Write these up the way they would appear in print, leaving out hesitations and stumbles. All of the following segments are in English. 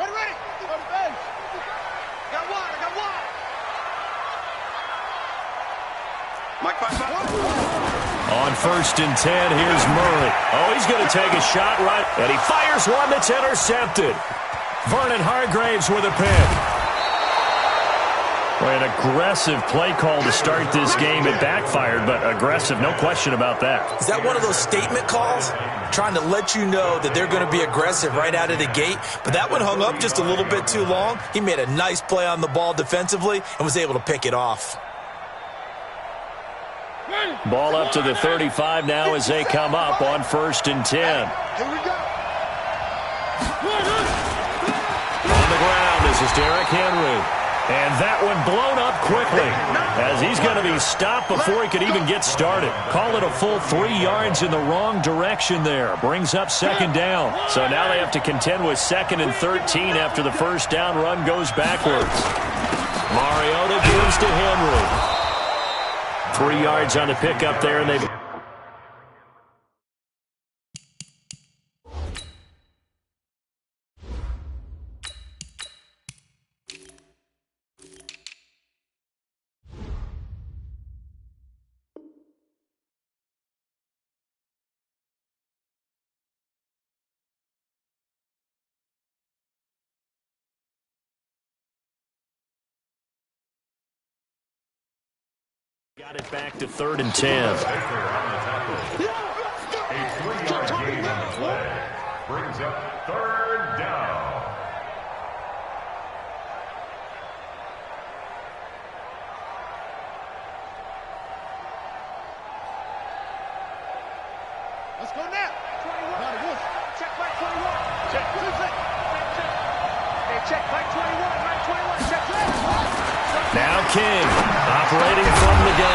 Ready. Go to base. Got one. I got one. Mike, On 1st and 10, here's Murray. Oh, he's going to take a shot right, and he fires one that's intercepted. Vernon Hargraves with a pick. An aggressive play call to start this game. It backfired, but aggressive, no question about that. Is that one of those statement calls? Trying to let you know that they're going to be aggressive right out of the gate, but that one hung up just a little bit too long. He made a nice play on the ball defensively and was able to pick it off. Ball up to the 35 now as they come up on 1st and 10. Here we go. On the ground, this is Derrick Henry. And that one blown up quickly as he's going to be stopped before he could even get started. Call it a full 3 yards in the wrong direction there. Brings up 2nd down. So now they have to contend with 2nd and 13 after the first down run goes backwards. Mariota gives to Henry. 3 yards on the pickup there, and they've... Got it back to 3rd and 10. A 3-yard gain on the play brings up 3rd down. Let's go now. 21. Check back 21. Check. Hey, check back 21. Right 21. Check left. Now King operating from the gun.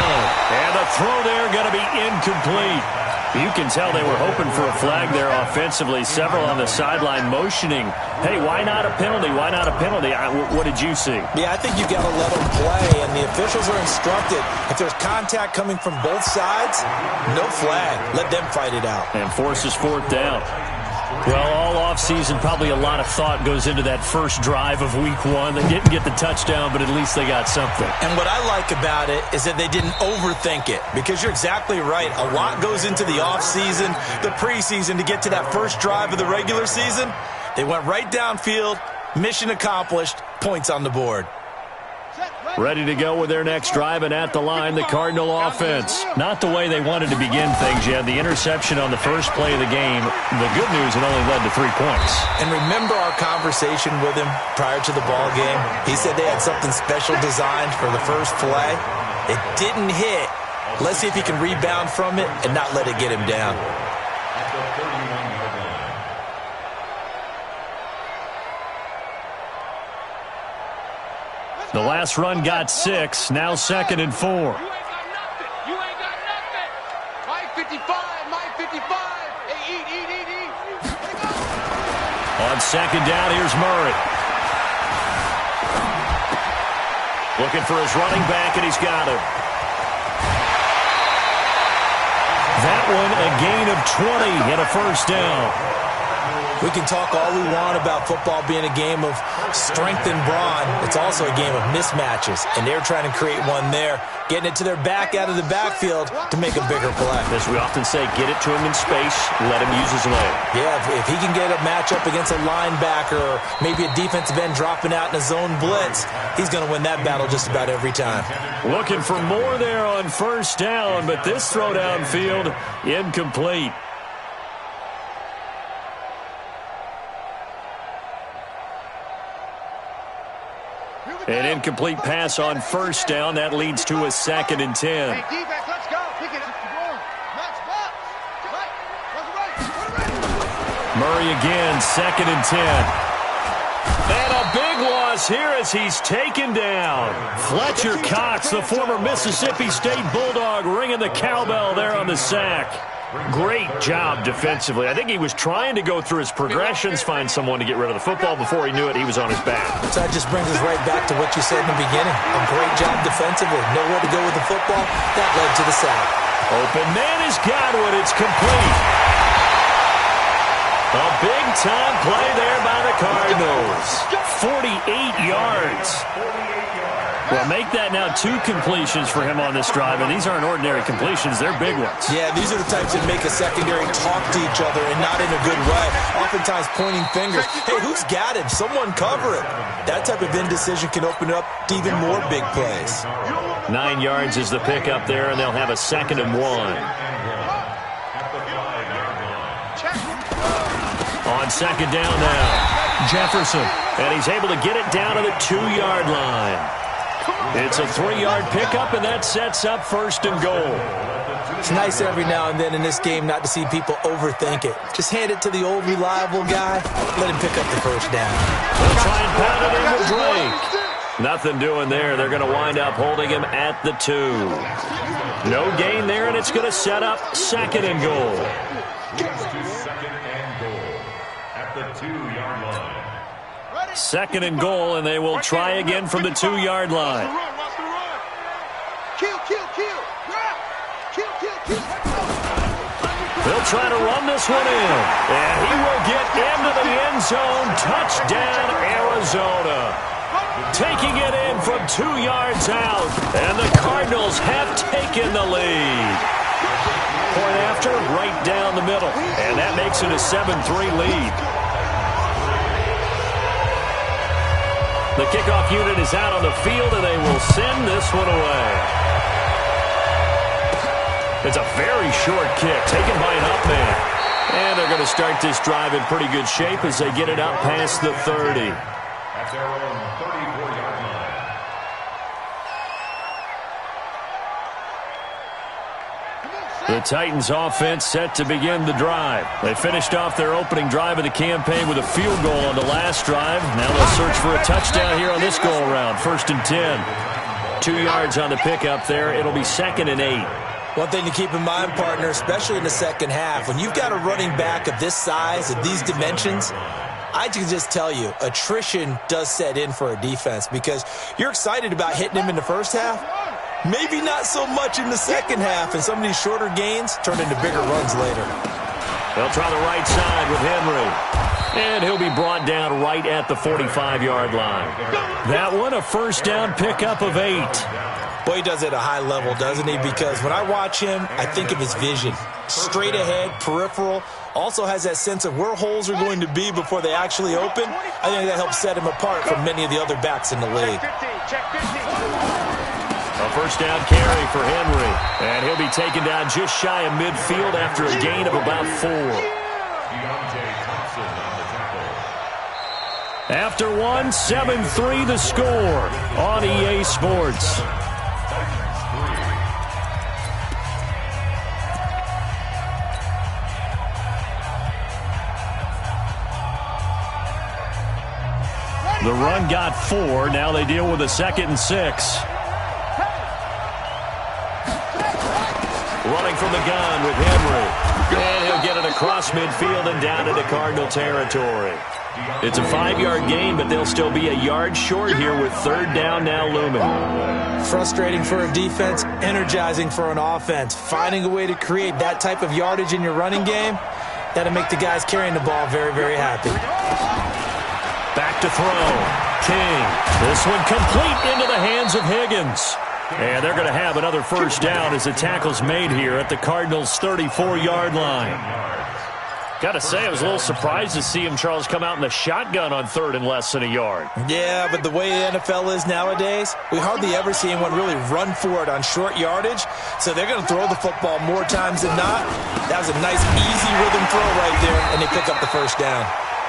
And the throw there going to be incomplete. You can tell they were hoping for a flag there offensively. Several on the sideline motioning. Hey, why not a penalty? Why not a penalty? What did you see? Yeah, I think you got to let them play, and the officials are instructed. If there's contact coming from both sides, no flag. Let them fight it out. And forces 4th down. Well, all offseason, probably a lot of thought goes into that first drive of Week 1. They didn't get the touchdown, but at least they got something. And what I like about it is that they didn't overthink it, because you're exactly right. A lot goes into the offseason, the preseason, to get to that first drive of the regular season. They went right downfield, mission accomplished, points on the board. Ready to go with their next drive, and at the line, the Cardinal offense. Not the way they wanted to begin things. You had the interception on the first play of the game. The good news, it only led to 3 points. And remember our conversation with him prior to the ball game? He said they had something special designed for the first play. It didn't hit. Let's see if he can rebound from it and not let it get him down. At the 31-yard line. The last run got 6. Now 2nd and 4. You ain't got nothing. You ain't got nothing. Mike 55. Mike 55. Hey, eat. On 2nd down, here's Murray. Looking for his running back, and he's got him. That one, a gain of 20 and a first down. We can talk all we want about football being a game of strength and brawn. It's also a game of mismatches, and they're trying to create one there, getting it to their back out of the backfield to make a bigger play. As we often say, get it to him in space, let him use his leg. Yeah, if he can get a matchup against a linebacker or maybe a defensive end dropping out in a zone blitz, he's going to win that battle just about every time. Looking for more there on first down, but this throw downfield, incomplete. An incomplete pass on first down. That leads to a 2nd and 10. Hey, defense, let's go. Pick it up. Max box. Right. Murray again, 2nd and 10. And a big loss here as he's taken down. Fletcher Cox, the former Mississippi State Bulldog, ringing the cowbell there on the sack. Great job defensively. I think he was trying to go through his progressions, find someone to get rid of the football. Before he knew it, he was on his back. So that just brings us right back to what you said in the beginning. A great job defensively. Nowhere to go with the football. That led to the sack. Open man is Godwin. It's complete. A big-time play there by the Cardinals. 48 yards. Well, make that now 2 completions for him on this drive, and these aren't ordinary completions. They're big ones. Yeah, these are the types that make a secondary talk to each other and not in a good way. Oftentimes pointing fingers. Hey, who's got him? Someone cover it. That type of indecision can open up to even more big plays. 9 yards is the pickup there, and they'll have a 2nd and 1. On 2nd down now, Jefferson, and he's able to get it down to the 2-yard line. It's a 3-yard pickup, and that sets up 1st and goal. It's nice every now and then in this game not to see people overthink it. Just hand it to the old reliable guy, let him pick up the 1st down. They'll try and pound it in with Drake. Nothing doing there. They're going to wind up holding him at the 2. No gain there, and it's going to set up 2nd and goal. 2nd and goal at the 2-yard line. 2nd and goal, and they will try again from the 2-yard line. They'll try to run this one in, and he will get into the end zone. Touchdown, Arizona. Taking it in from 2 yards out, and the Cardinals have taken the lead. Point after, right down the middle, and that makes it a 7-3 lead. The kickoff unit is out on the field, and they will send this one away. It's a very short kick, taken by an up man. And they're going to start this drive in pretty good shape as they get it out past the 30. At their own 34-yard line. The Titans offense set to begin the drive. They finished off their opening drive of the campaign with a field goal on the last drive. Now they'll search for a touchdown here on this go-around. 1st and 10. 2 yards on the pickup there. It'll be 2nd and 8. One thing to keep in mind, partner, especially in the second half, when you've got a running back of this size, of these dimensions, I can just tell you, attrition does set in for a defense because you're excited about hitting him in the first half. Maybe not so much in the second half, and some of these shorter gains turn into bigger runs later. They'll try the right side with Henry. And he'll be brought down right at the 45-yard line. That one, a 1st down pickup of 8. Boy, he does it at a high level, doesn't he? Because when I watch him, I think of his vision. Straight ahead, peripheral. Also has that sense of where holes are going to be before they actually open. I think that helps set him apart from many of the other backs in the league. A 1st down carry for Henry. And he'll be taken down just shy of midfield after a gain of about 4. After 1, 7-3 the score on EA Sports. The run got 4. Now they deal with a 2nd and 6. Running from the gun with Henry. And he'll get it across midfield and down into Cardinal territory. It's a 5-yard gain, but they'll still be a yard short here with 3rd down now looming. Frustrating for a defense, energizing for an offense. Finding a way to create that type of yardage in your running game, that'll make the guys carrying the ball very, very happy. Back to throw. King. This one complete into the hands of Higgins. And they're going to have another 1st down as the tackle's made here at the Cardinals' 34-yard line. Got to say, I was a little surprised to see him, Charles, come out in the shotgun on 3rd and less than a yard. Yeah, but the way the NFL is nowadays, we hardly ever see anyone really run for it on short yardage. So they're going to throw the football more times than not. That was a nice, easy rhythm throw right there, and they pick up the 1st down.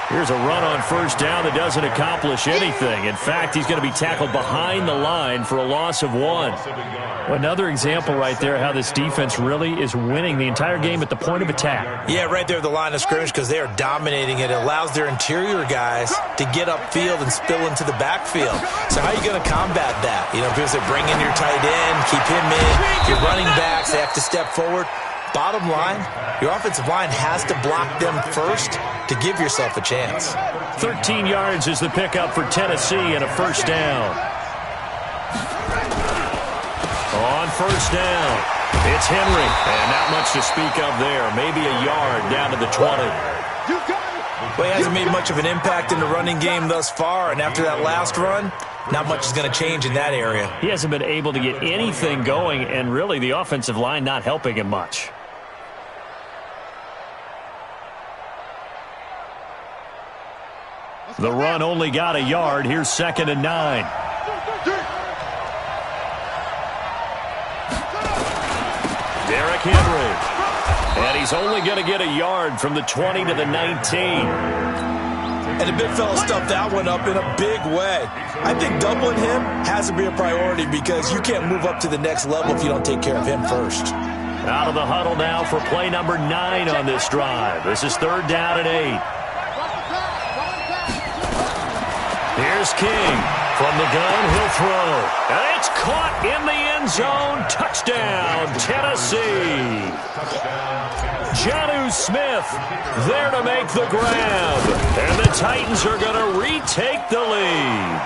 Here's a run on 1st down that doesn't accomplish anything. In fact, he's going to be tackled behind the line for a loss of 1. Well, another example right there how this defense really is winning the entire game at the point of attack. Yeah, right there at the line of scrimmage because they are dominating it. It allows their interior guys to get upfield and spill into the backfield. So how are you going to combat that? You know, people say bring in your tight end, keep him in. Your running backs, they have to step forward. Bottom line, your offensive line has to block them first to give yourself a chance. 13 yards is the pickup for Tennessee and a 1st down. On 1st down, it's Henry. And not much to speak of there. Maybe a yard down to the 20. Well, he hasn't made much of an impact in the running game thus far, and after that last run, not much is going to change in that area. He hasn't been able to get anything going, and really the offensive line not helping him much. The run only got a yard. Here's 2nd and 9. Derrick Henry. And he's only going to get a yard from the 20 to the 19. And the big fella stuffed that one up in a big way. I think doubling him has to be a priority because you can't move up to the next level if you don't take care of him first. Out of the huddle now for play number 9 on this drive. This is 3rd down and 8. Here's King. From the gun, he'll throw. And it's caught in the end zone. Touchdown, Tennessee. Jonnu Smith there to make the grab. And the Titans are going to retake the lead.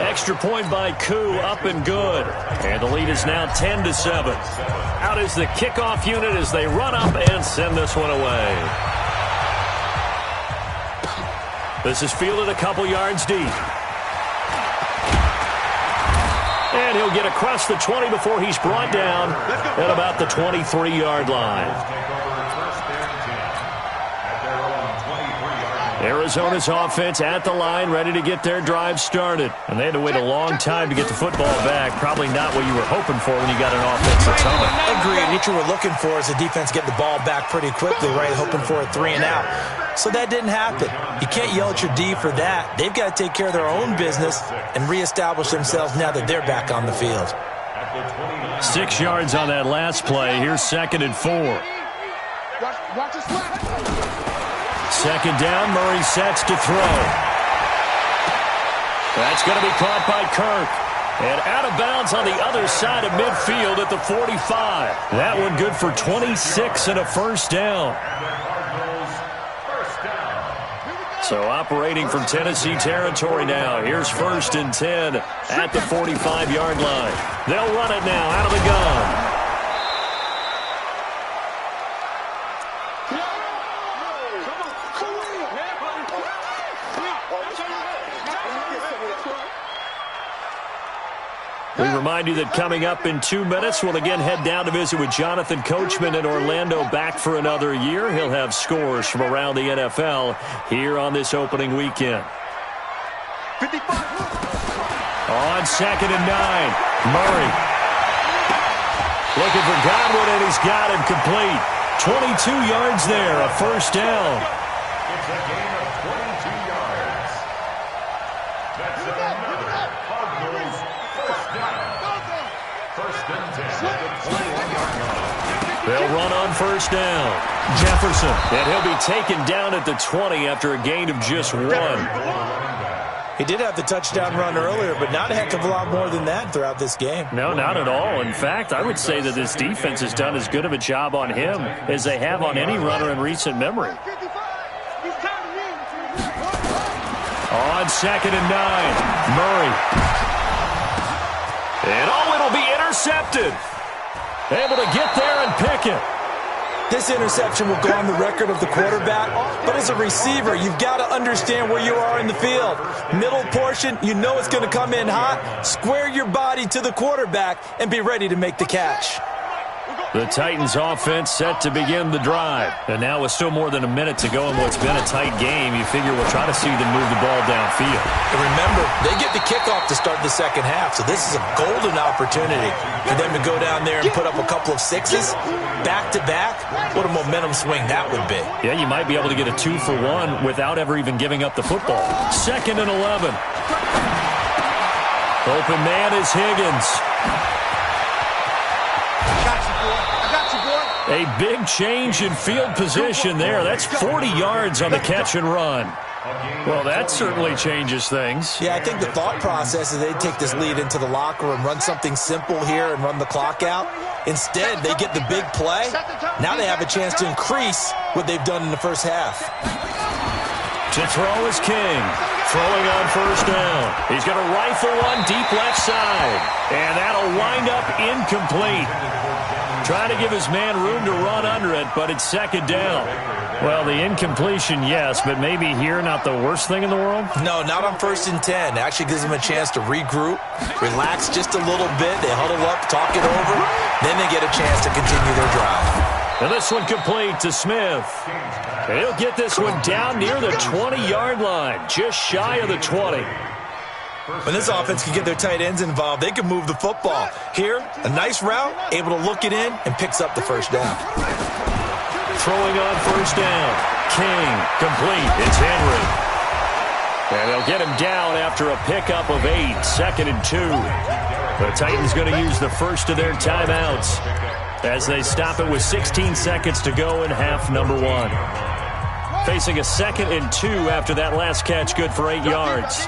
Extra point by Koo, up and good. And the lead is now 10-7. Out is the kickoff unit as they run up and send this one away. This is fielded a couple yards deep. And he'll get across the 20 before he's brought down at about the 23-yard line. Arizona's offense at the line, ready to get their drive started. And they had to wait a long time to get the football back. Probably not what you were hoping for when you got an offensive tunnel. Agreed. What you were looking for is the defense get the ball back pretty quickly, right? Hoping for a 3 and out. So that didn't happen. You can't yell at your D for that. They've got to take care of their own business and reestablish themselves now that they're back on the field. 6 yards on that last play. Here's 2nd and 4. Watch this left. 2nd down, Murray sets to throw. That's going to be caught by Kirk. And out of bounds on the other side of midfield at the 45. That one good for 26 and a first down. So operating from Tennessee territory now. Here's 1st and 10 at the 45-yard line. They'll run it now out of the gun. We remind you that coming up in 2 minutes, we'll again head down to visit with Jonathan Coachman in Orlando, back for another year. He'll have scores from around the NFL here on this opening weekend. 55. On 2nd and 9, Murray. Looking for Godwin, and he's got him complete. 22 yards there, a first down. It's a gain of 22 yards. That's another Cardinals first down. 1st and 10 at the 21-yard line. They'll run on 1st down. Jefferson, and he'll be taken down at the 20 after a gain of just 1. He did have the touchdown run earlier, but not a heck of a lot more than that throughout this game. No, not at all. In fact, I would say that this defense has done as good of a job on him as they have on any runner in recent memory. On 2nd and 9, Murray. And it'll be intercepted. Able to get there and pick it. This interception will go on the record of the quarterback, but as a receiver, you've got to understand where you are in the field. Middle portion, you know it's going to come in hot. Square your body to the quarterback and be ready to make the catch. The Titans offense set to begin the drive. And now with still more than a minute to go in what's been a tight game, you figure we'll try to see them move the ball downfield. And remember, they get the kickoff to start the second half, so this is a golden opportunity for them to go down there and put up a couple of sixes back-to-back. What a momentum swing that would be. Yeah, you might be able to get a 2-for-1 without ever even giving up the football. 2nd and 11. Open man is Higgins. A big change in field position there. That's 40 yards on the catch and run. Well, that certainly changes things. Yeah, I think the thought process is they'd take this lead into the locker room, run something simple here and run the clock out. Instead, they get the big play. Now they have a chance to increase what they've done in the first half. To throw is King. Throwing on 1st down. He's going to rifle one deep left side. And that'll wind up incomplete. Trying to give his man room to run under it, but it's second down. Well, the incompletion, yes, but maybe here not the worst thing in the world? No, not on 1st and 10. It actually gives them a chance to regroup, relax just a little bit. They huddle up, talk it over. Then they get a chance to continue their drive. And this one complete to Smith. And he'll get this one down near the 20-yard line, just shy of the 20. When this offense can get their tight ends involved, they can move the football. Here, a nice route, able to look it in, and picks up the first down. Throwing on first down. King, complete. It's Henry. And they'll get him down after a pickup of 8, 2nd and 2. The Titans going to use the first of their timeouts as they stop it with 16 seconds to go in half number 1. Facing a 2nd and 2 after that last catch, good for 8 yards.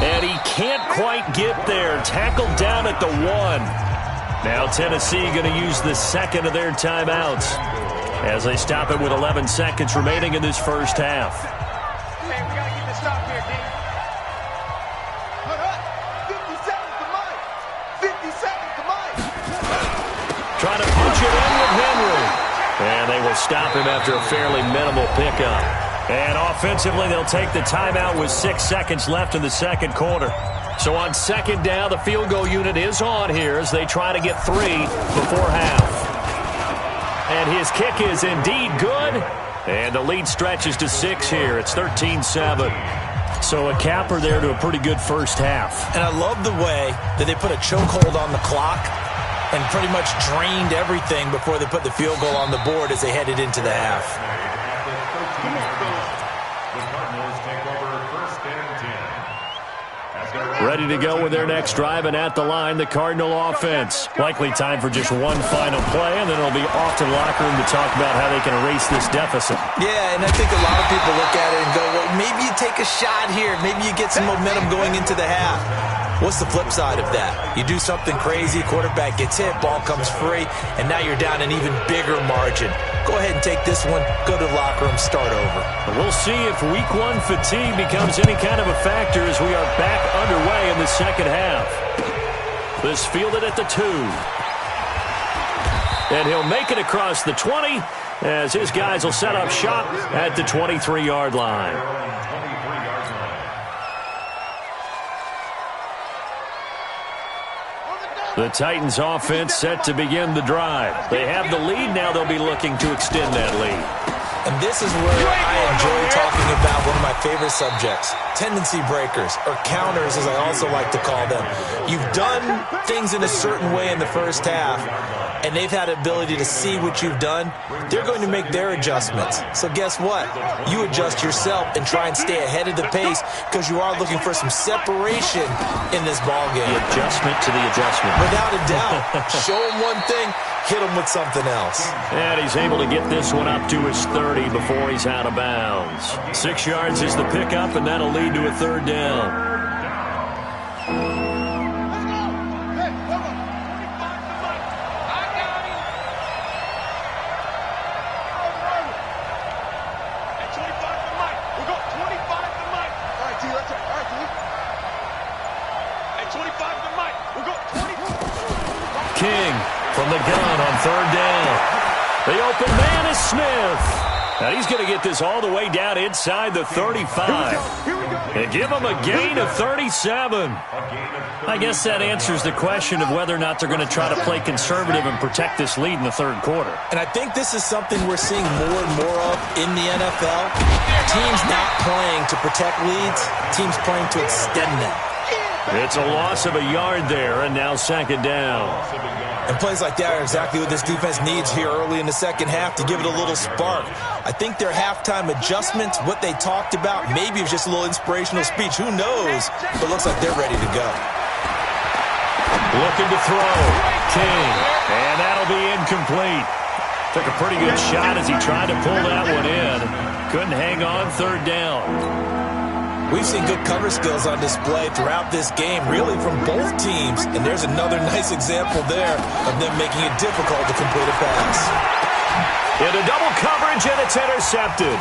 And he can't quite get there. Tackled down at the 1. Now Tennessee going to use the second of their timeouts as they stop it with 11 seconds remaining in this first half. Hey, we got to get the stop here, D. 50 seconds to Mike. 50 seconds to Mike. Trying to punch it in with Henry. And they will stop him after a fairly minimal pickup. And offensively, they'll take the timeout with 6 seconds left in the second quarter. So on second down, the field goal unit is on here as they try to get 3 before half. And his kick is indeed good. And the lead stretches to 6 here. It's 13-7. So a capper there to a pretty good first half. And I love the way that they put a chokehold on the clock and pretty much drained everything before they put the field goal on the board as they headed into the half. Ready to go with their next drive, and at the line, the Cardinal offense. Likely time for just one final play, and then it'll be off to the locker room to talk about how they can erase this deficit. Yeah, and I think a lot of people look at it and go, well, maybe you take a shot here. Maybe you get some momentum going into the half. What's the flip side of that? You do something crazy, quarterback gets hit, ball comes free, and now you're down an even bigger margin. Go ahead and take this one, go to the locker room, start over. We'll see if week 1 fatigue becomes any kind of a factor as we are back underway in the second half. This fielded at the 2. And he'll make it across the 20 as his guys will set up shop at the 23-yard line. The Titans offense set to begin the drive. They have the lead. Now they'll be looking to extend that lead. And this is where I enjoy talking about one of my favorite subjects, tendency breakers, or counters as I also like to call them. You've done things in a certain way in the first half, and they've had the ability to see what you've done. They're going to make their adjustments. So guess what? You adjust yourself and try and stay ahead of the pace because you are looking for some separation in this ballgame. The adjustment to the adjustment. Without a doubt. Show them one thing, hit them with something else. And he's able to get this one up to his 30 before he's out of bounds. 6 yards is the pickup, and that'll lead to a third down. King from the gun on third down. The open man is Smith. And he's going to get this all the way down inside the 35. And give him a gain of 37. I guess that answers the question of whether or not they're going to try to play conservative and protect this lead in the third quarter. And I think this is something we're seeing more and more of in the NFL. Teams not playing to protect leads, teams playing to extend them. It's a loss of a yard there, and now second down. And plays like that are exactly what this defense needs here early in the second half to give it a little spark. I think their halftime adjustments, what they talked about, maybe it was just a little inspirational speech. Who knows? But it looks like they're ready to go. Looking to throw. King. And that'll be incomplete. Took a pretty good shot as he tried to pull that one in. Couldn't hang on third down. We've seen good cover skills on display throughout this game, really from both teams. And there's another nice example there of them making it difficult to complete a pass. Into double coverage, and it's intercepted.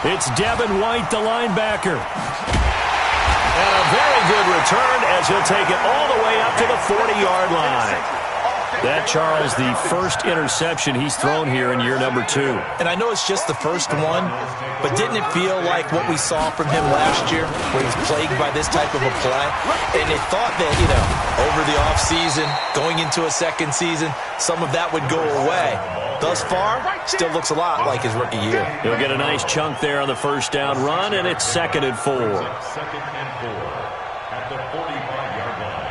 It's Devin White, the linebacker. And a very good return as he'll take it all the way up to the 40-yard line. That, Charles, the first interception he's thrown here in year number 2. And I know it's just the first one, but didn't it feel like what we saw from him last year, where he was plagued by this type of a play? And they thought that, over the offseason, going into a second season, some of that would go away. Thus far, still looks a lot like his rookie year. He'll get a nice chunk there on the first down run, and it's 2nd and 4. 2nd and 4 at the 45-yard line.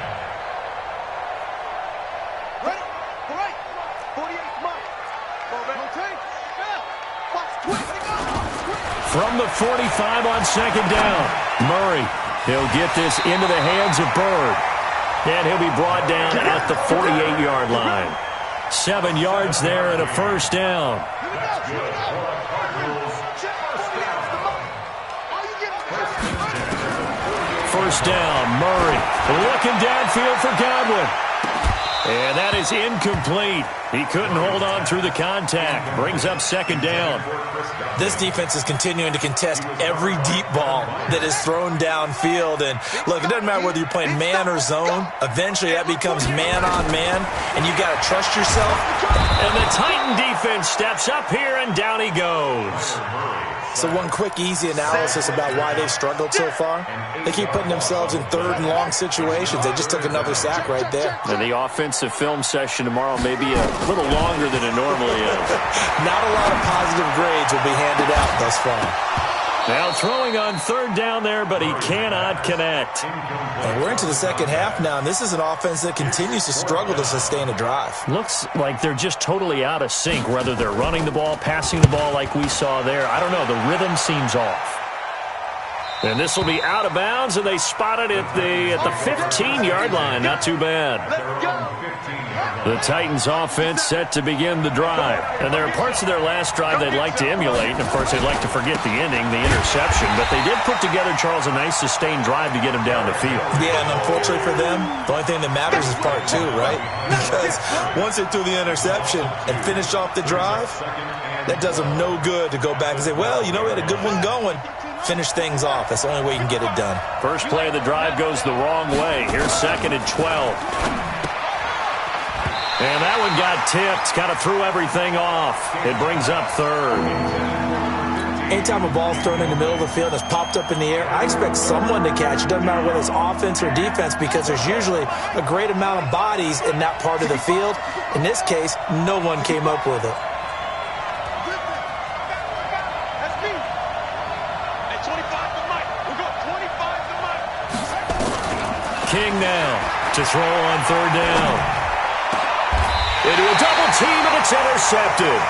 From the 45 on 2nd down, Murray. He'll get this into the hands of Bird. And he'll be brought down at the 48-yard line. 7 yards there and a first down. First down, Murray looking downfield for Godwin. And that is incomplete. He couldn't hold on through the contact. Brings up 2nd down. This defense is continuing to contest every deep ball that is thrown downfield. And, look, it doesn't matter whether you're playing man or zone. Eventually, that becomes man-on-man, and you've got to trust yourself. And the Titan defense steps up here, and down he goes. So one quick, easy analysis about why they've struggled so far. They keep putting themselves in 3rd and long situations. They just took another sack right there. And the offensive film session tomorrow may be a little longer than it normally is. Not a lot of positive grades will be handed out thus far. Now throwing on 3rd down there, but he cannot connect. And we're into the second half now, and this is an offense that continues to struggle to sustain a drive. Looks like they're just totally out of sync, whether they're running the ball, passing the ball like we saw there. I don't know. The rhythm seems off. And this will be out of bounds, and they spot it at the 15-yard line. Not too bad. The Titans offense set to begin the drive. And there are parts of their last drive they'd like to emulate. And, of course, they'd like to forget the ending, the interception. But they did put together, Charles, a nice sustained drive to get him down the field. Yeah, and unfortunately for them, the only thing that matters is part 2, right? Because once they threw the interception and finished off the drive, that does them no good to go back and say, well, we had a good one going. Finish things off. That's the only way you can get it done. First play of the drive goes the wrong way. Here's 2nd and 12. And that one got tipped. Kind of threw everything off. It brings up 3rd. Anytime a ball's thrown in the middle of the field and it's popped up in the air, I expect someone to catch. It doesn't matter whether it's offense or defense, because there's usually a great amount of bodies in that part of the field. In this case, no one came up with it. King now to throw on 3rd down. Into a double team, and it's intercepted.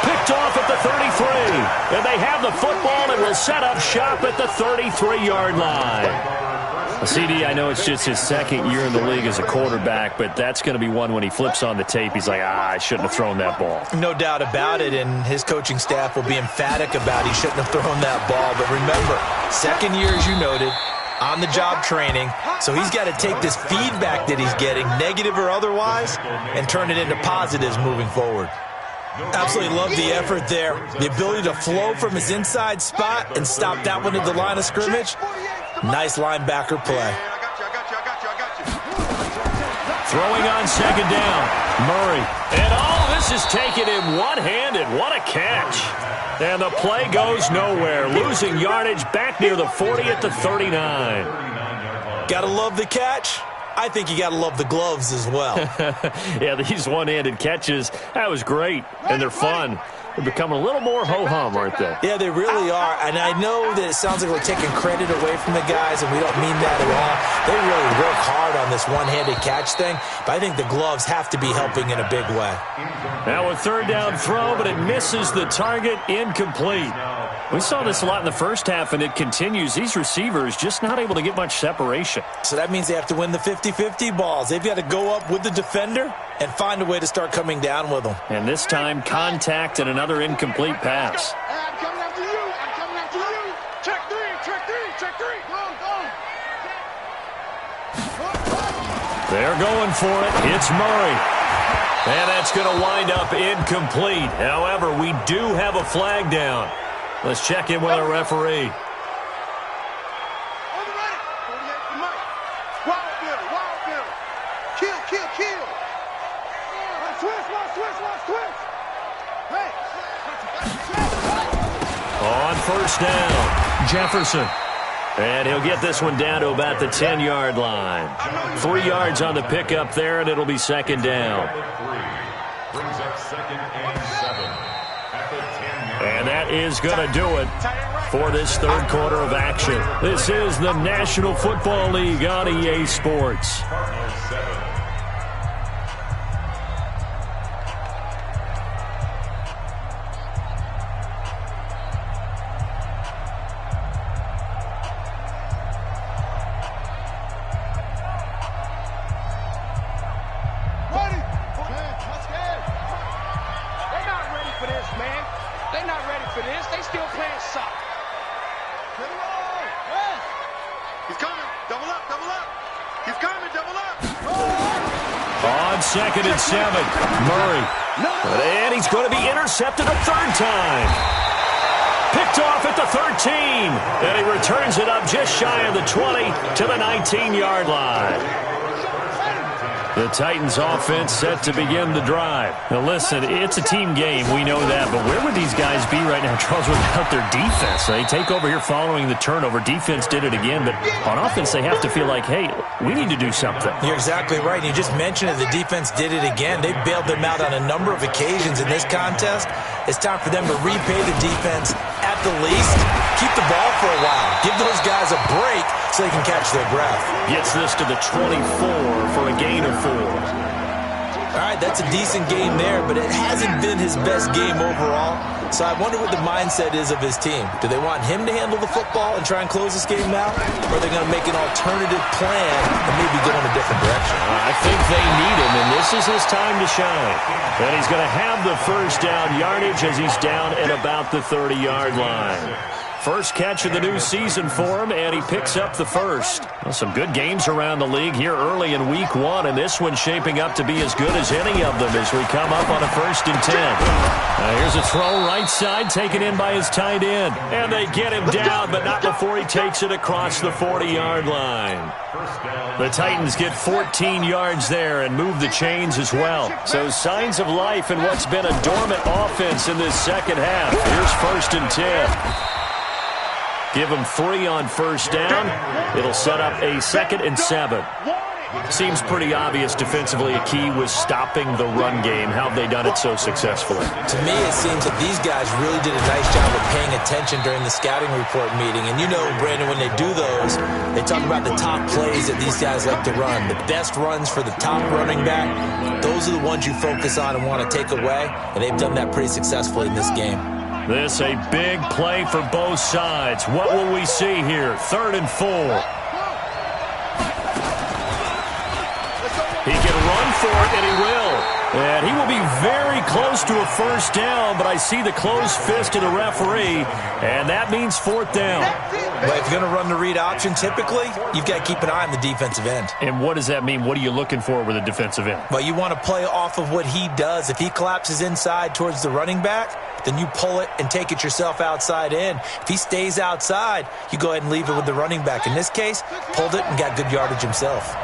Picked off at the 33. And they have the football and will set up shop at the 33-yard line. CD, I know it's just his 2nd year in the league as a quarterback, but that's going to be one when he flips on the tape. He's like, I shouldn't have thrown that ball. No doubt about it, and his coaching staff will be emphatic about he shouldn't have thrown that ball. But remember, 2nd year, as you noted, on-the-job training, so he's got to take this feedback that he's getting, negative or otherwise, and turn it into positives moving forward. Absolutely love the effort there. The ability to flow from his inside spot and stop that one at the line of scrimmage. Nice linebacker play. Throwing on 2nd down, Murray. And all this is taken in one-handed. What a catch. And the play goes nowhere. Losing yardage back near the 40 at the 39. Gotta love the catch. I think you gotta love the gloves as well. Yeah, these one-handed catches, that was great. And they're fun. They're becoming a little more ho-hum, aren't they? Yeah, they really are. And I know that it sounds like we're taking credit away from the guys, and we don't mean that at all. They really work hard on this one-handed catch thing, but I think the gloves have to be helping in a big way. Now a 3rd down throw, but it misses the target, incomplete. We saw this a lot in the first half, and it continues. These receivers just not able to get much separation. So that means they have to win the 50-50 balls. They've got to go up with the defender and find a way to start coming down with them. And this time, contact and another incomplete pass. I'm coming after you. I'm coming after you. Check 3, check 3, check 3. Go. They're going for it. It's Murray. And that's going to wind up incomplete. However, we do have a flag down. Let's check in with our referee. On first down, Jefferson. And he'll get this one down to about the 10-yard line. 3 yards on the pickup there, and it'll be second down. Brings up 2nd and 7 at the 10-yard line. And that is going to do it for this third quarter of action. This is the National Football League on EA Sports. Cardinals 7. Second and 7. Murray. And he's going to be intercepted a third time. Picked off at the 13. And he returns it up just shy of the 20 to the 19-yard line. The Titans offense set to begin the drive. Now listen, it's a team game, we know that, but where would these guys be right now, Charles, without their defense? They take over here following the turnover. Defense did it again, but on offense they have to feel like, hey, we need to do something. You're exactly right. You just mentioned it. The defense did it again. They bailed them out on a number of occasions in this contest. It's time for them to repay the defense at the least. Keep the ball for a while. Give those guys a break so they can catch their breath. Gets this to the 24 for a gain of 4. All right, that's a decent game there, but it hasn't been his best game overall. So I wonder what the mindset is of his team. Do they want him to handle the football and try and close this game out? Or are they going to make an alternative plan and maybe go in a different direction? I think they need him, and this is his time to shine. And he's going to have the first down yardage as he's down at about the 30-yard line. First catch of the new season for him, and he picks up the first. Well, some good games around the league here early in week 1, and this one's shaping up to be as good as any of them as we come up on a 1st and 10. Here's a throw right side, taken in by his tight end. And they get him down, but not before he takes it across the 40-yard line. The Titans get 14 yards there and move the chains as well. So signs of life in what's been a dormant offense in this second half. Here's 1st and 10. Give them 3 on first down. It'll set up a 2nd and 7. Seems pretty obvious defensively a key was stopping the run game. How have they done it so successfully? To me, it seems that these guys really did a nice job of paying attention during the scouting report meeting. And you know, Brandon, when they do those, they talk about the top plays that these guys like to run. The best runs for the top running back, those are the ones you focus on and want to take away. And they've done that pretty successfully in this game. This a big play for both sides. What will we see here? 3rd and 4. He can run for it, and he will. And he will be very close to a first down, but I see the closed fist of the referee, and that means 4th down. Well, if you're going to run the read option, typically, you've got to keep an eye on the defensive end. And what does that mean? What are you looking for with a defensive end? Well, you want to play off of what he does. If he collapses inside towards the running back, then you pull it and take it yourself outside in. If he stays outside, you go ahead and leave it with the running back. In this case, pulled it and got good yardage himself.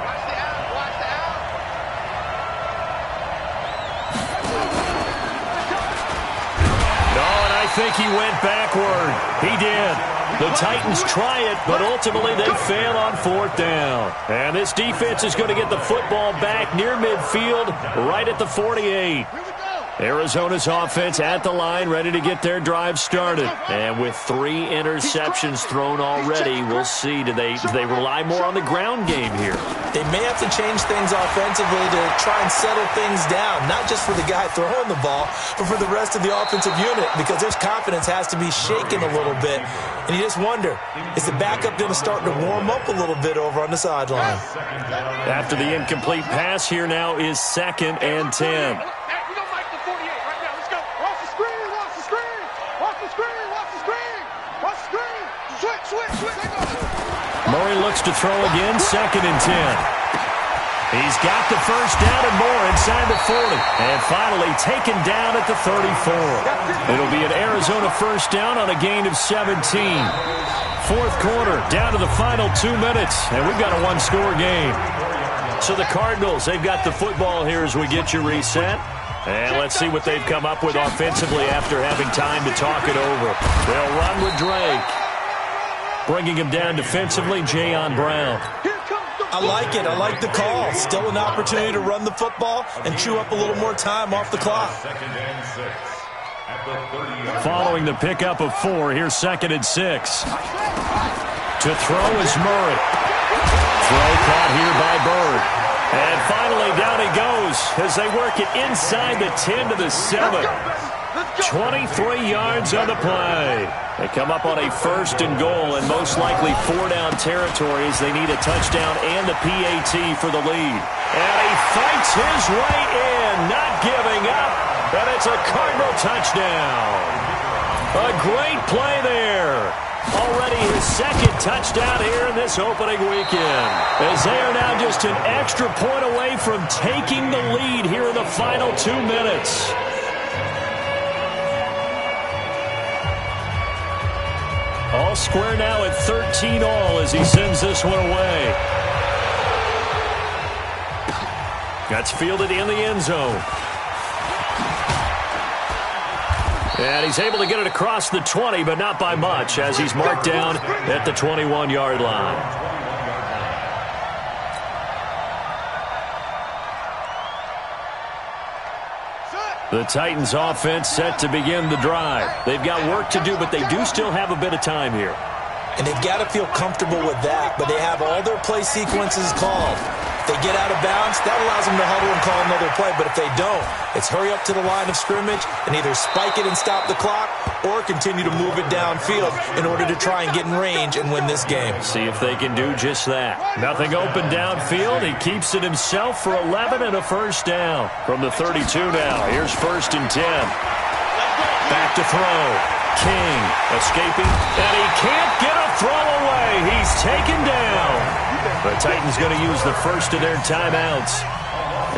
I think he went backward. He did. The Titans try it, but ultimately they fail on 4th down. And this defense is going to get the football back near midfield, right at the 48. Arizona's offense at the line, ready to get their drive started. And with 3 interceptions thrown already, we'll see. Do they rely more on the ground game here? They may have to change things offensively to try and settle things down, not just for the guy throwing the ball, but for the rest of the offensive unit, because their confidence has to be shaken a little bit. And you just wonder, is the backup going to start to warm up a little bit over on the sideline? After the incomplete pass, here now is 2nd and 10. Murray looks to throw again, 2nd and 10. He's got the first down and more inside the 40. And finally taken down at the 34. It'll be an Arizona first down on a gain of 17. 4th quarter, down to the final 2 minutes. And we've got a 1-score game. So the Cardinals, they've got the football here as we get you reset. And let's see what they've come up with offensively after having time to talk it over. They'll run with Drake. Bringing him down defensively, Jayon Brown. I like it. I like the call. Still an opportunity to run the football and chew up a little more time off the clock. Following the pickup of 4, here's 2nd and 6. To throw is Murray. Throw caught here by Bird. And finally down he goes as they work it inside the 10 to the 7. 23 yards on the play. They come up on a 1st and goal and most likely 4-down territory as they need a touchdown and the PAT for the lead. And he fights his way in, not giving up. And it's a Cardinal touchdown. A great play there. Already his 2nd touchdown here in this opening weekend. As they are now just an extra point away from taking the lead here in the final 2 minutes. All square now at 13 all as he sends this one away. That's fielded in the end zone. And he's able to get it across the 20, but not by much, as he's marked down at the 21-yard line. The Titans offense set to begin the drive. They've got work to do, but they do still have a bit of time here. And they've got to feel comfortable with that, but they have all their play sequences called. If they get out of bounds, that allows them to huddle and call another play. But if they don't, it's hurry up to the line of scrimmage and either spike it and stop the clock or continue to move it downfield in order to try and get in range and win this game. See if they can do just that. Nothing open downfield. He keeps it himself for 11 and a 1st down. From the 32 now, here's 1st and 10. Back to throw. King escaping, and he can't get a throw away. He's taken down. The Titans going to use the first of their timeouts,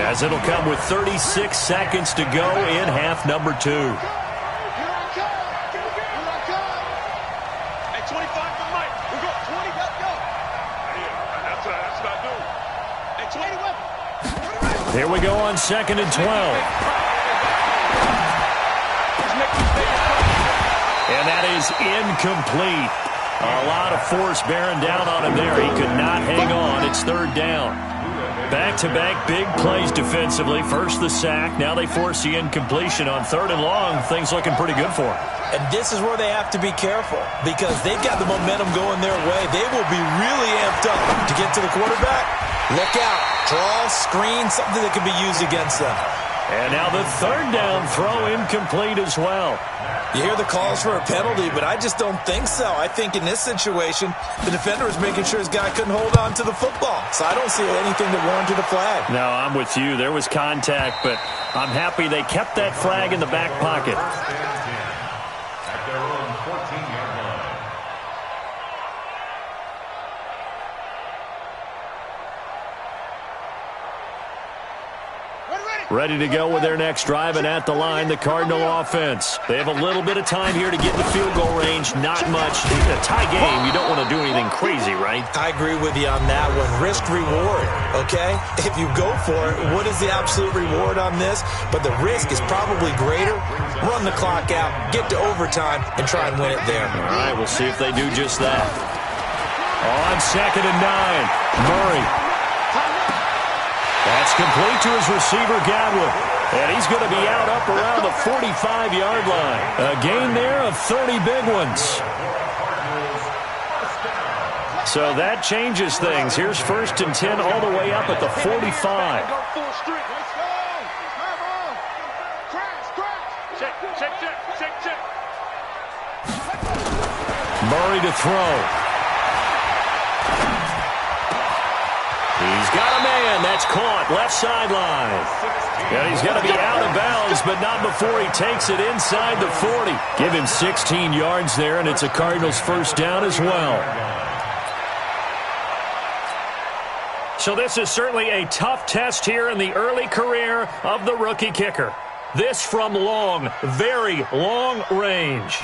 as it'll come with 36 seconds to go in half number 2. Hey, 25 for Mike. We go 20, let's go. That's what I do. Hey, 20 weapon. Here we go on 2nd and 12. And that is incomplete. A lot of force bearing down on him there. He could not hang on. It's 3rd down. Back-to-back big plays defensively. First the sack. Now they force the incompletion on 3rd and long. Things looking pretty good for them. And this is where they have to be careful because they've got the momentum going their way. They will be really amped up to get to the quarterback. Look out. Draw, screen, something that can be used against them. And now the 3rd down throw incomplete as well. You hear the calls for a penalty, but I just don't think so. I think in this situation, the defender was making sure his guy couldn't hold on to the football. So I don't see anything that warranted a flag. No, I'm with you. There was contact, but I'm happy they kept that flag in the back pocket. At their own 14-yard line. Ready to go with their next drive, and at the line, the Cardinal offense. They have a little bit of time here to get in the field goal range. Not much. In a tie game, you don't want to do anything crazy, right? I agree with you on that one. Risk-reward, okay? If you go for it, what is the absolute reward on this? But the risk is probably greater. Run the clock out, get to overtime, and try and win it there. All right, we'll see if they do just that. On 2nd and 9, Murray. That's complete to his receiver, Godwin. And he's going to be out up around the 45-yard line. A gain there of 30 big ones. So that changes things. Here's 1st and 10 all the way up at the 45. Murray to throw. He's got a man. That's caught. Left sideline. And he's going to be out of bounds, but not before he takes it inside the 40. Give him 16 yards there, and it's a Cardinals 1st down as well. So this is certainly a tough test here in the early career of the rookie kicker. This from long, very long range.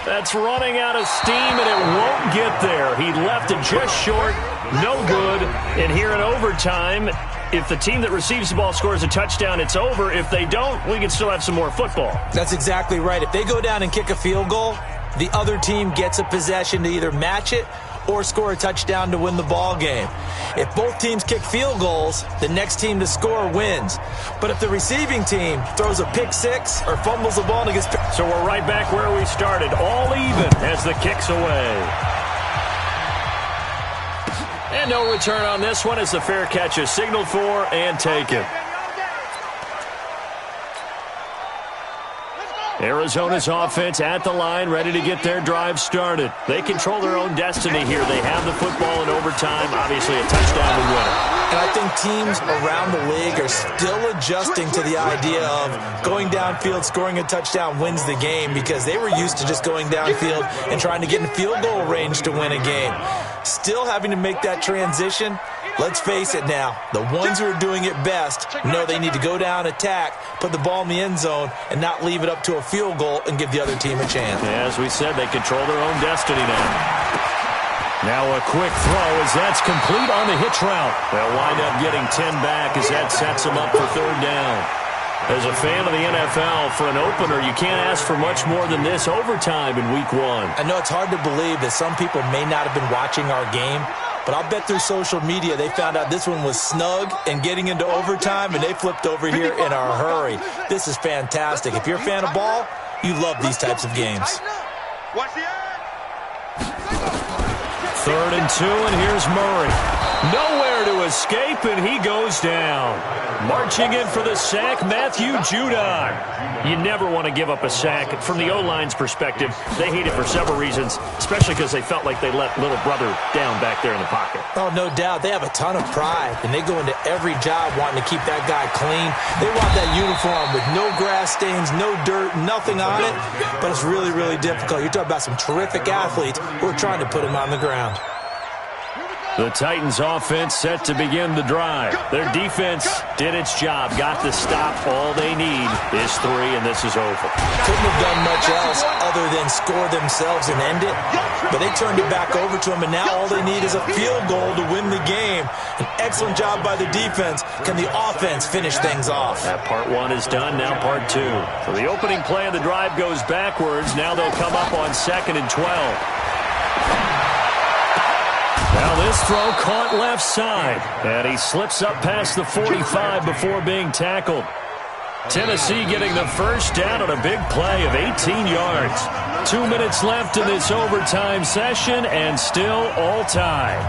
That's running out of steam, and it won't get there. He left it just short. No good. And here in overtime, If the team that receives the ball scores a touchdown, it's over. If they don't, we can still have some more football. That's exactly right. If they go down and kick a field goal, the other team gets a possession to either match it or score a touchdown to win the ball game. If both teams kick field goals, the next team to score wins. But if the receiving team throws a pick six or fumbles the ball and gets picked. So we're right back where we started, all even as the kick's away. And no return on this one as the fair catch is signaled for and taken. Arizona's offense at the line, ready to get their drive started. They control their own destiny here. They have the football in overtime. Obviously, a touchdown would win it. And I think teams around the league are still adjusting to the idea of going downfield, scoring a touchdown wins the game, because they were used to just going downfield and trying to get in field goal range to win a game. Still having to make that transition. Let's face it now, the ones who are doing it best know they need to go down, attack, put the ball in the end zone, and not leave it up to a field goal and give the other team a chance. Yeah, as we said, they control their own destiny now. Now a quick throw as that's complete on the hitch route. They'll wind up getting 10 back as that sets them up for third down. As a fan of the NFL, for an opener, you can't ask for much more than this overtime in Week 1. I know it's hard to believe that some people may not have been watching our game, but I'll bet through social media they found out this one was snug and getting into overtime, and they flipped over here in a hurry. This is fantastic. If you're a fan of ball, you love these types of games. Third and 2, and here's Murray. Nowhere to escape, and he goes down. Marching in for the sack, Matthew Judon. You never want to give up a sack. From the O-line's perspective, they hate it for several reasons, especially because they felt like they let little brother down back there in the pocket. Oh, no doubt. They have a ton of pride, and they go into every job wanting to keep that guy clean. They want that uniform with no grass stains, no dirt, nothing on it, but it's really, really difficult. You're talking about some terrific athletes who are trying to put him on the ground. The Titans offense set to begin the drive. Their defense did its job, got the stop. All they need is 3, and this is over. Couldn't have done much else other than score themselves and end it, but they turned it back over to them, and now all they need is a field goal to win the game. An excellent job by the defense. Can the offense finish things off? That part 1 is done, now part 2. So the opening play of the drive goes backwards. Now they'll come up on 2nd and 12. Now this throw caught left side, and he slips up past the 45 before being tackled. Tennessee getting the first down on a big play of 18 yards. 2 minutes left in this overtime session, and still all tied.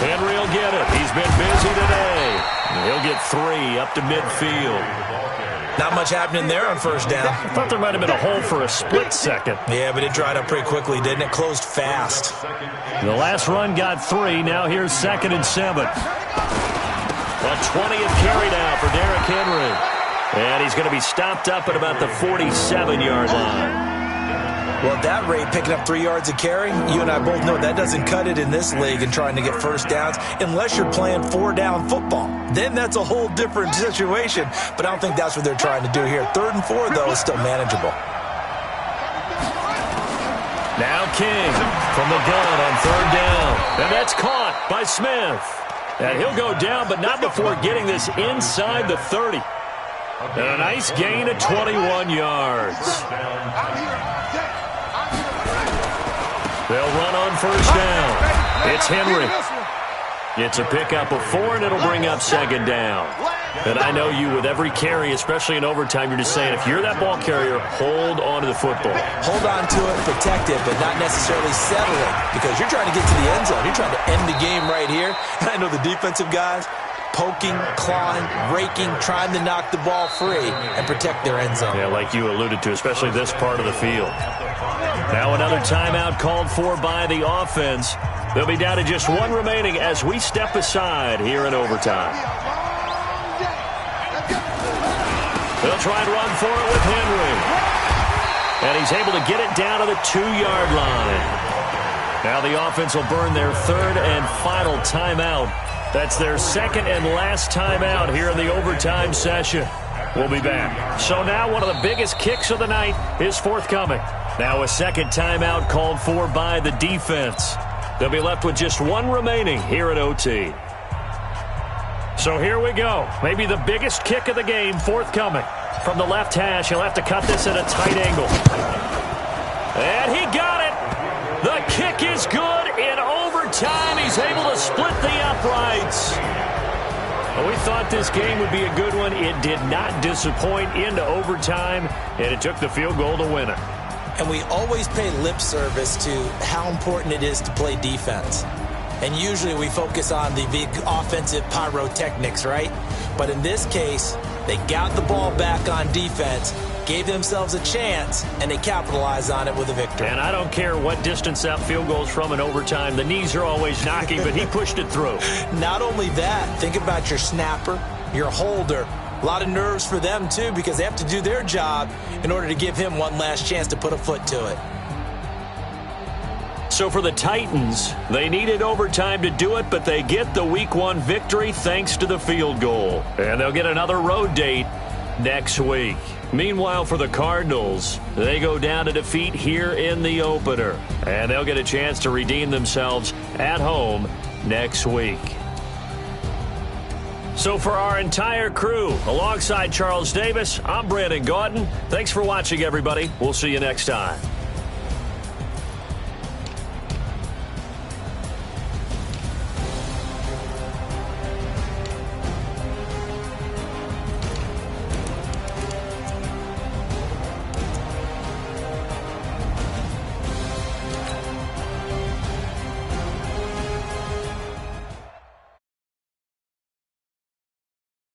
Henry will get it. He's been busy today. He'll get 3 up to midfield. Not much happening there on first down. I thought there might have been a hole for a split second. Yeah, but it dried up pretty quickly, didn't it? Closed fast. The last run got 3. Now here's 2nd and 7. A 20th carry now for Derrick Henry. And he's going to be stopped up at about the 47-yard line. Well, at that rate, picking up 3 yards a carry, you and I both know that doesn't cut it in this league and trying to get first downs unless you're playing 4-down football. Then that's a whole different situation, but I don't think that's what they're trying to do here. 3rd and 4, though, is still manageable. Now King from the gun on 3rd down, and that's caught by Smith. And he'll go down, but not before getting this inside the 30. And a nice gain of 21 yards. They'll run on first down. It's Henry. It's a pickup of 4, and it'll bring up 2nd down. And I know you, with every carry, especially in overtime, you're just saying, if you're that ball carrier, hold on to the football. Hold on to it, protect it, but not necessarily settle it, because you're trying to get to the end zone. You're trying to end the game right here. And I know the defensive guys, poking, clawing, raking, trying to knock the ball free and protect their end zone. Yeah, like you alluded to, especially this part of the field. Now another timeout called for by the offense. They'll be down to just 1 remaining as we step aside here in overtime. They'll try and run for it with Henry. And he's able to get it down to the 2-yard line. Now the offense will burn their 3rd and final timeout. That's their 2nd and last timeout here in the overtime session. We'll be back. So now one of the biggest kicks of the night is forthcoming. Now a second timeout called for by the defense. They'll be left with just one remaining here at OT. So here we go. Maybe the biggest kick of the game forthcoming. From the left hash, he'll have to cut this at a tight angle. And he got it. The kick is good in overtime. He's able to split the uprights. Well, we thought this game would be a good one. It did not disappoint into overtime, and it took the field goal to win it. And we always pay lip service to how important it is to play defense. And usually we focus on the big offensive pyrotechnics, right? But in this case, they got the ball back on defense, gave themselves a chance, and they capitalized on it with a victory. And I don't care what distance that field goes from in overtime. The knees are always knocking, but he pushed it through. Not only that, think about your snapper, your holder. A lot of nerves for them, too, because they have to do their job in order to give him one last chance to put a foot to it. So for the Titans, they needed overtime to do it, but they get the Week 1 victory thanks to the field goal. And they'll get another road date next week. Meanwhile, for the Cardinals, they go down to defeat here in the opener. And they'll get a chance to redeem themselves at home next week. So for our entire crew, alongside Charles Davis, I'm Brandon Gaudin. Thanks for watching, everybody. We'll see you next time.